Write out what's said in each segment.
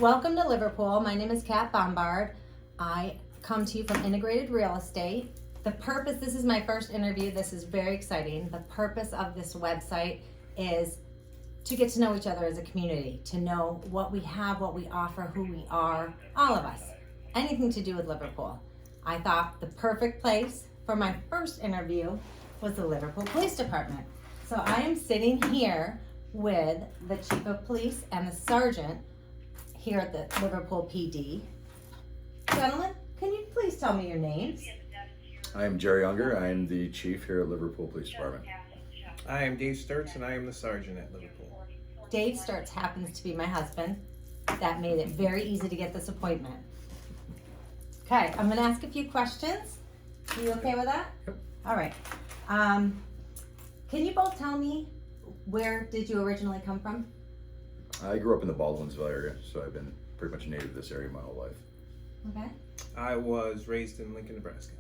Welcome to Liverpool. My name is Kat Bombard. I come to you from Integrated Real Estate. This is my first interview. This is very exciting. The purpose of this website is to get to know each other as a community, to know what we have, what we offer, who we are, all of us. Anything to do with Liverpool. I thought the perfect place for my first interview was the Liverpool Police Department. So I am sitting here with the Chief of Police and the Sergeant here at the Liverpool PD. Gentlemen, can you please tell me your names? I am Jerry Unger. I am the chief here at Liverpool Police Department. I am Dave Sturts, and I am the sergeant at Liverpool. Dave Sturts happens to be my husband. That made it very easy to get this appointment. Okay, I'm gonna ask a few questions. Are you okay with that? Yep. All right. Can you both tell me, where did you originally come from? I grew up in the Baldwinsville area, so I've been pretty much native to this area my whole life. Okay. I was raised in Lincoln, Nebraska.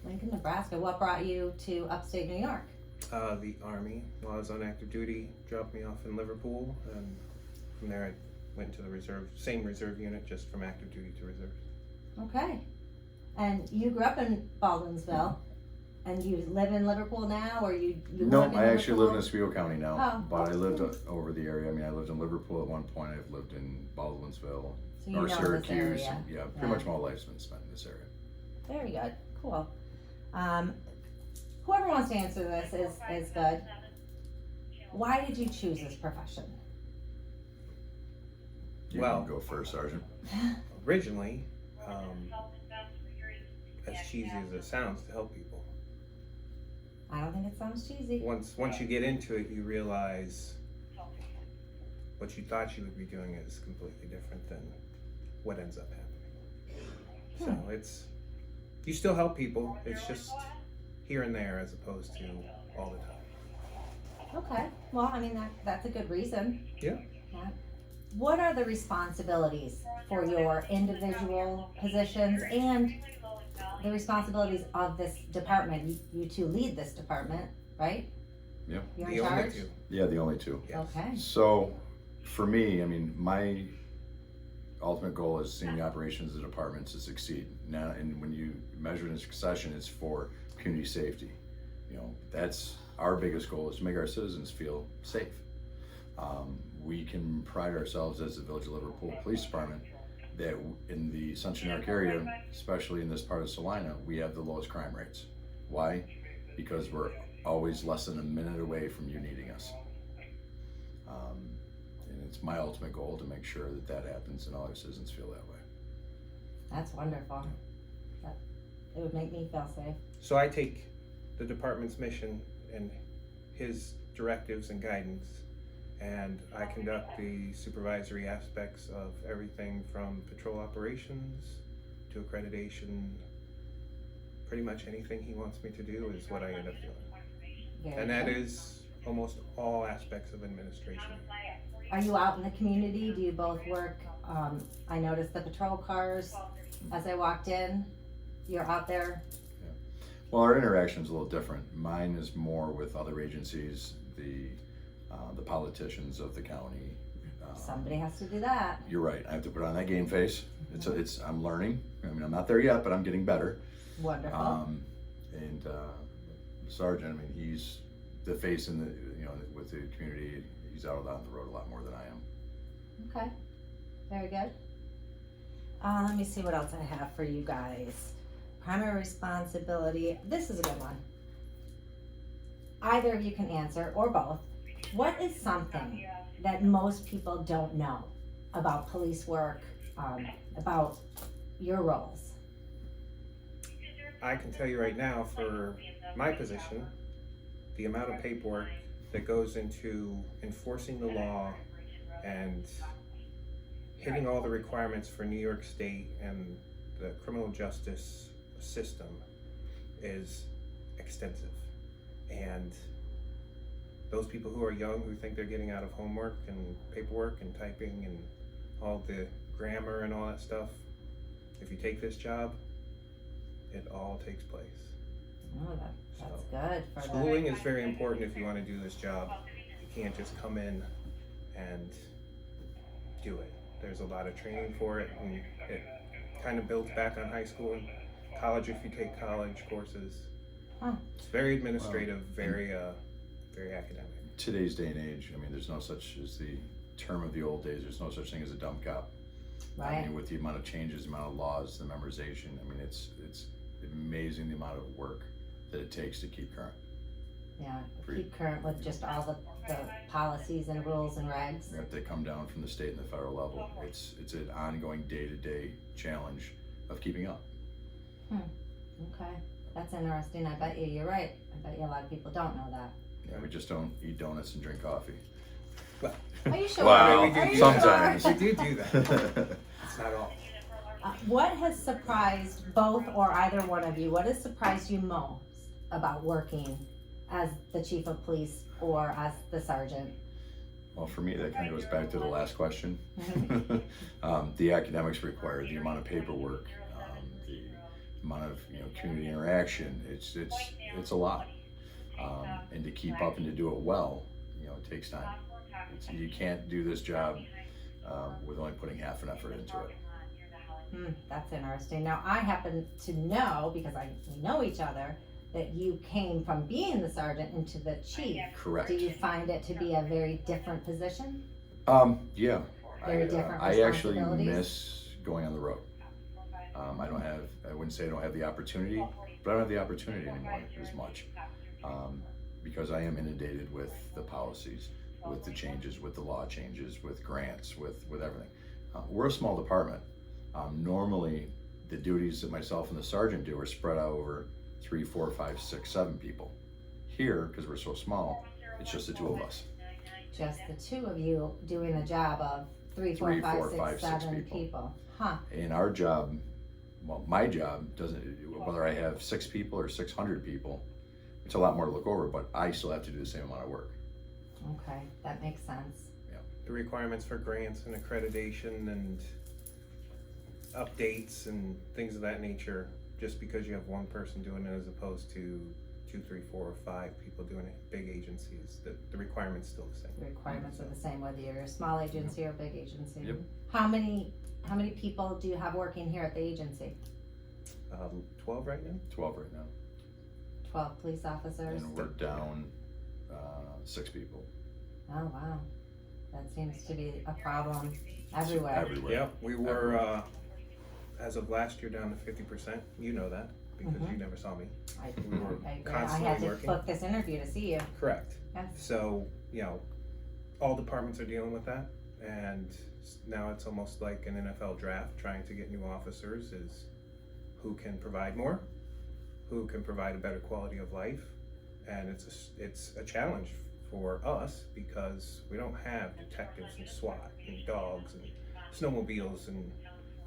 Lincoln, Nebraska. What brought you to upstate New York? The Army, while I was on active duty, dropped me off in Liverpool, and from there I went to the same reserve unit, just from active duty to reserves. Okay. And you grew up in Baldwinsville, and you live in Liverpool now, or you No, live in I actually live in Liverpool? Oswego County now, Oh, but I that's lived cool. over the area. I mean, I lived in Liverpool at one point. I've lived in Baldwinsville So you or know this Syracuse. area. Yeah, Yeah. pretty much my whole life's been spent in this area. Very good. Cool. Whoever wants to answer this is good. Why did you choose this profession? You Well- can go first, Sergeant. Originally, as cheesy as it sounds, to help people. I don't think it sounds cheesy. Once you get into it, you realize what you thought you would be doing is completely different than what ends up happening. So you still help people. It's just here and there, as opposed to all the time. Okay. Well, I mean, that's a good reason. Yeah. Yeah. What are the responsibilities for your individual positions and the responsibilities of this department? You two lead this department, right? Yep. You're The in only charge? two. Yeah, the only two. Yes. Okay. So, for me, I mean, my ultimate goal is seeing the operations of the department to succeed. Now, and when you measure in succession, it's for community safety. You know, that's our biggest goal, is to make our citizens feel safe. We can pride ourselves as the Village of Liverpool Police Department that in the Sunshine Arc area, especially in this part of Salina, we have the lowest crime rates. Why? Because we're always less than a minute away from you needing us. And it's my ultimate goal to make sure that happens and all our citizens feel that way. That's wonderful. It would make me feel safe. So I take the department's mission and his directives and guidance, and I conduct the supervisory aspects of everything from patrol operations to accreditation. Pretty much anything he wants me to do is what I end up doing. Very And that good. is almost all aspects of administration. Are you out in the community? Do you both work? I noticed the patrol cars as I walked in. You're out there. Well, our interaction is a little different. Mine is more with other agencies, the politicians of the county. Somebody has to do that. You're right. I have to put on that game face. I'm learning. I mean, I'm not there yet, but I'm getting better. Wonderful. And Sergeant, I mean, he's the face in with the community. He's out on the road a lot more than I am. Okay. Very good. Let me see what else I have for you guys. Primary responsibility. This is a good one. Either of you can answer, or both. What is something that most people don't know about police work, about your roles? I can tell you right now, for my position, the amount of paperwork that goes into enforcing the law and hitting all the requirements for New York State and the criminal justice system is extensive. And those people who are young, who think they're getting out of homework and paperwork and typing and all the grammar and all that stuff, if you take this job, it all takes place. Oh, that's good. For Schooling is very important if you want to do this job. You can't just come in and do it. There's a lot of training for it, and it kind of builds back on high school and college if you take college courses. Huh. It's very administrative, very academic. Today's day and age, I mean, there's no such as the term of the old days. There's no such thing as a dumb cop. I Right. mean, with the amount of changes, the amount of laws, the memorization, I mean, it's amazing the amount of work that it takes to keep current. Yeah, Pretty- keep current with just all the policies and rules and regs. Yep, they come down from the state and the federal level. It's an ongoing day-to-day challenge of keeping up. Okay, that's interesting. I bet you're right. I bet you a lot of people don't know that. Yeah, we just don't eat donuts and drink coffee. Are you sure? Wow, I mean, we Are do you sometimes. We do that. It's not all. What has surprised both or either one of you? What has surprised you most about working as the chief of police or as the sergeant? Well, for me, that kind of goes back to the last question. The academics required, the amount of paperwork, the amount of community interaction. It's a lot, and to keep up and to do it well, it takes time. You can't do this job with only putting half an effort into it. That's interesting. Now, I happen to know, because we know each other, that you came from being the sergeant into the chief. Correct. Do you find it to be a very different position? Yeah. Very different I actually responsibilities? miss going on the road. I wouldn't say I don't have the opportunity, but I don't have the opportunity anymore as much. Because I am inundated with the policies, with the changes, with the law changes, with grants, with everything. We're a small department. Normally, the duties that myself and the sergeant do are spread out over 3, 4, 5, 6, 7 people. Here, because we're so small, it's just the two of us. Just the two of you doing the job of 3, 4, 5, 6, 7 people. Huh. And our job, well, my job doesn't, whether I have 6 people or 600 people, it's a lot more to look over, but I still have to do the same amount of work. Okay, that makes sense. The requirements for grants and accreditation and updates and things of that nature, just because you have one person doing it as opposed to 2, 3, 4, or 5 people doing it, big agencies, the requirement's still the same. The requirements are the same whether you're a small agency or a big agency. Yep. How many people do you have working here at the agency? 12 right now? 12 right now. 12 police officers? And we're down 6 people. Oh, wow. That seems to be a problem everywhere. Everywhere. Yeah, we were, as of last year, down to 50%. You know that, because you never saw me. We were I constantly had to working. book this interview to see you. Correct. Yes. So, all departments are dealing with that, and now it's almost like an NFL draft, trying to get new officers is who can provide more, who can provide a better quality of life, and it's a challenge for us because we don't have detectives and SWAT and dogs and snowmobiles and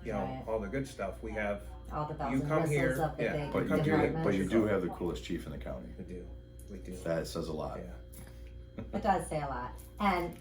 Right. all the good stuff. We have All the bells You and come whistles here, of the yeah, big But you departments. but you do have the coolest chief in the county. we do. That says a lot. Yeah. It does say a lot. And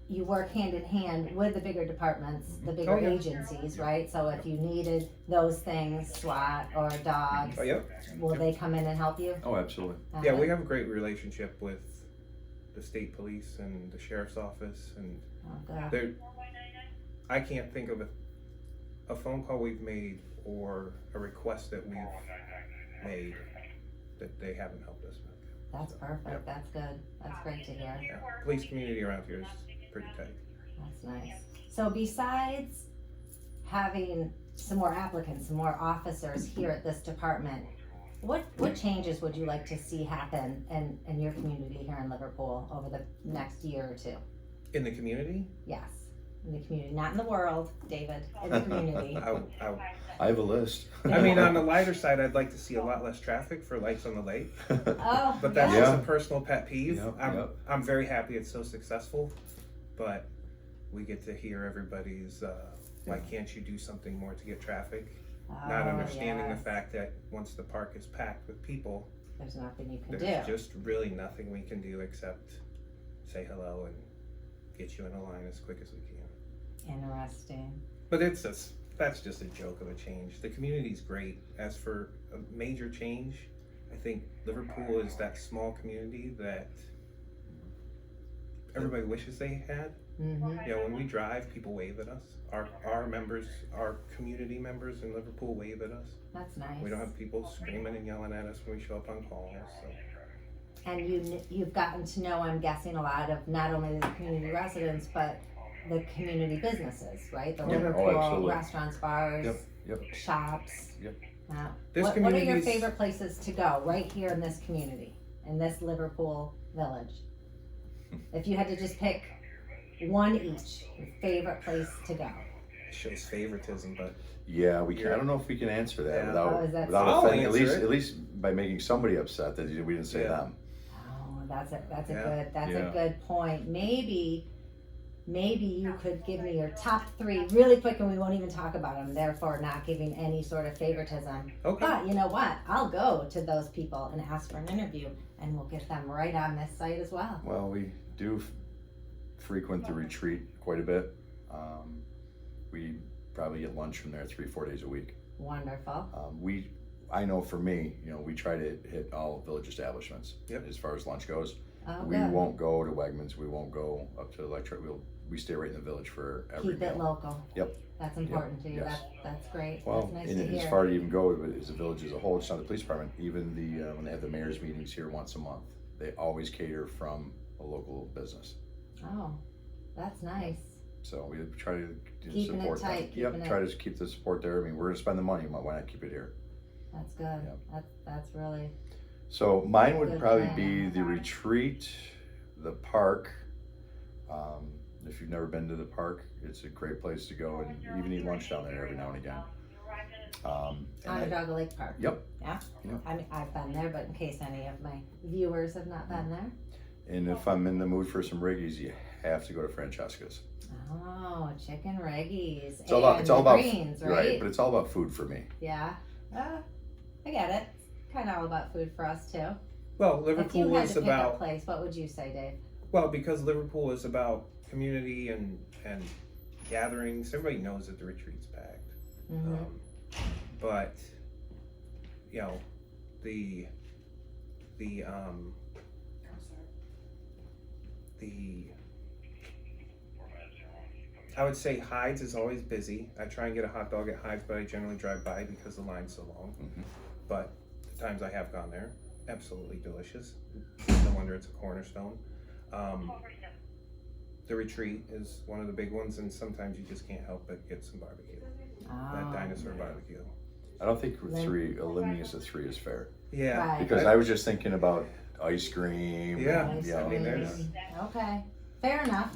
you work hand in hand with the bigger departments, the bigger Oh, yeah. agencies, right? So if you needed those things, SWAT or dogs, Oh, yep. will they come in and help you? Oh, absolutely. Yeah, we have a great relationship with the state police and the sheriff's office, and Oh, good. I can't think of a phone call we've made or a request that we've made that they haven't helped us with. That's perfect. That's good. That's great to hear. Yeah. Police community around here is pretty tight. That's nice. So besides having some more applicants, some more officers here at this department, what changes would you like to see happen in your community here in Liverpool over the next year or two? In the community, Yes, in the community, not in the world, David, in the community. I have a list. I mean, on the lighter side, I'd like to see a lot less traffic for lights on the lake, Oh, but that's yeah. just a personal pet peeve. Yep. I'm very happy it's so successful, but we get to hear everybody's, why can't you do something more to get traffic? Not Oh, understanding yes. the fact that once the park is packed with people, There's nothing you can there's do. just really nothing we can do except say hello and get you in a line as quick as we can. Interesting. But that's just a joke of a change. The community's great. As for a major change, I think Liverpool is that small community that everybody wishes they had. Mm-hmm. You know, when we drive, people wave at us. Our members, our community members in Liverpool wave at us. That's nice. We don't have people screaming and yelling at us when we show up on calls. So. And you've gotten to know, I'm guessing, a lot of not only the community residents, but the community businesses, right? The Yeah. Liverpool Absolutely. restaurants, bars, Yep. shops. Yep. This What are your community's- favorite places to go right here in this community, in this Liverpool village? If you had to just pick one each, your favorite place to go. It shows favoritism, but Yeah, we can. I don't know if we can answer that Yeah. without Oh, is that without so? offending. I'll At answer least it. by making somebody upset that we didn't say Yeah. them. Oh, that's a Yeah. Yeah. good point. Maybe you could give me your top 3 really quick, and we won't even talk about them. Therefore, not giving any sort of favoritism. okay. But you know what? I'll go to those people and ask for an interview, and we'll get them right on this site as well. Well, we do frequent the retreat quite a bit. We probably get lunch from there 3-4 days a week. Wonderful. I know for me, we try to hit all village establishments. Yep. As far as lunch goes, Oh, we good. won't go to Wegmans. We won't go up to Electric. We stay right in the village for every Keep it meal. local. Yep. That's important to you. Yes. That's great. Well, That's nice and to as hear. far to even go as a village as a whole, it's not the police department. Even when they have the mayor's meetings here once a month, they always cater from a local business. Oh, that's nice. So we try to Keeping it support tight, that. Yep, keeping it- try to keep the support there. I mean, we're gonna spend the money. Why not keep it here? That's good. Yep. That's really So mine would Good probably plan. be the retreat, the park. If you've never been to the park, it's a great place to go and even eat lunch down there every now and again. And Onondaga Lake Park. Yep. Yeah. Yep. I mean, I've been there, but in case any of my viewers have not been there. And if I'm in the mood for some Riggies, you have to go to Francesca's. Oh, chicken reggies. It's all about greens, right? but it's all about food for me. Yeah. I get it. It's kind of all about food for us too. Well, If Liverpool you had is to pick a about place, what would you say, Dave? because Liverpool is about community and gatherings. Everybody knows that the retreat's packed. Mm-hmm. But the I would say Hyde's is always busy. I try and get a hot dog at Hyde's, but I generally drive by because the line's so long. Mhm. But the times I have gone there, absolutely delicious. No wonder it's a cornerstone. The retreat is one of the big ones, and sometimes you just can't help but get some barbecue. That dinosaur barbecue. I don't think limiting us to 3 is fair. Yeah. Right. Because I was just thinking about ice cream. Yeah, and, I mean, there's- Okay, fair enough.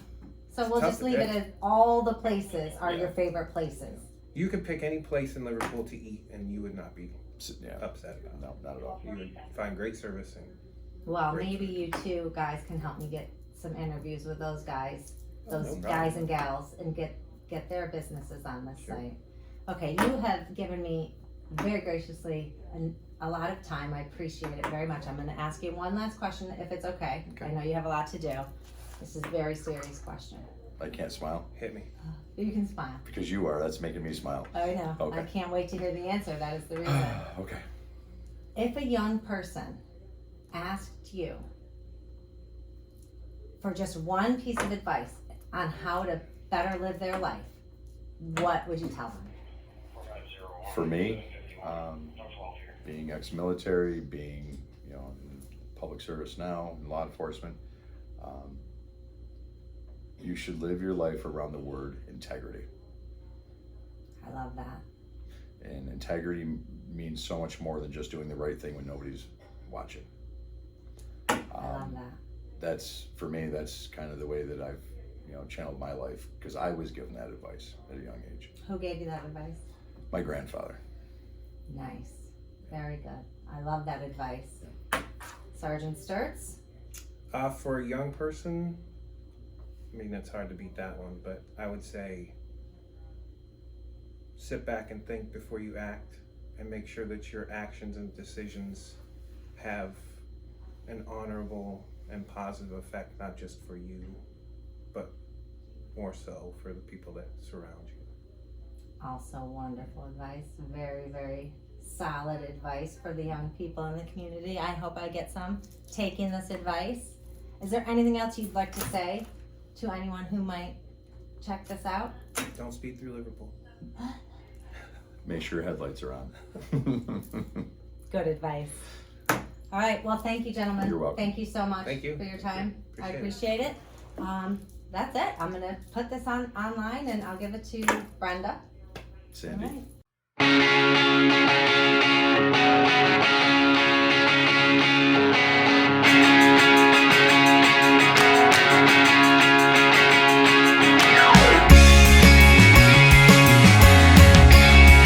So we'll Tough just to leave it pick. as all the places are Yeah. your favorite places. You could pick any place in Liverpool to eat, and you would not be Yeah. upset about it. No, not at all. You would find great service and Well, Great maybe you two guys can help me get some interviews with those guys, no those problem. guys and gals, and get their businesses on this Sure. site. Okay, you have given me very graciously a lot of time. I appreciate it very much. I'm going to ask you one last question, if it's okay. Okay. I know you have a lot to do. This is a very serious question. I can't smile hit me. You can smile. because you are. That's making me smile. I know. Okay. I can't wait to hear the answer. That is the reason. Okay. If a young person asked you for just one piece of advice on how to better live their life, what would you tell them? For me, being ex-military, being in public service now, in law enforcement, you should live your life around the word integrity. I love that. And integrity means so much more than just doing the right thing when nobody's watching. I love that. That's for me. That's kind of the way that I've channeled my life because I was given that advice at a young age. Who gave you that advice? My grandfather. Nice. Very good. I love that advice. Sergeant Sturts? For a young person, I mean, it's hard to beat that one, but I would say sit back and think before you act and make sure that your actions and decisions have an honorable and positive effect, not just for you, but more so for the people that surround you. Also wonderful advice. Very, very solid advice for the young people in the community. I hope I get some taking this advice. Is there anything else you'd like to say to anyone who might check this out? Don't speed through Liverpool. Make sure your headlights are on. Good advice. All right, well, thank you, gentlemen. You're welcome. Thank you so much Thank you. for your time. I Appreciate appreciate it. That's it. I'm gonna put this online and I'll give it to Brenda. Sandy. All right.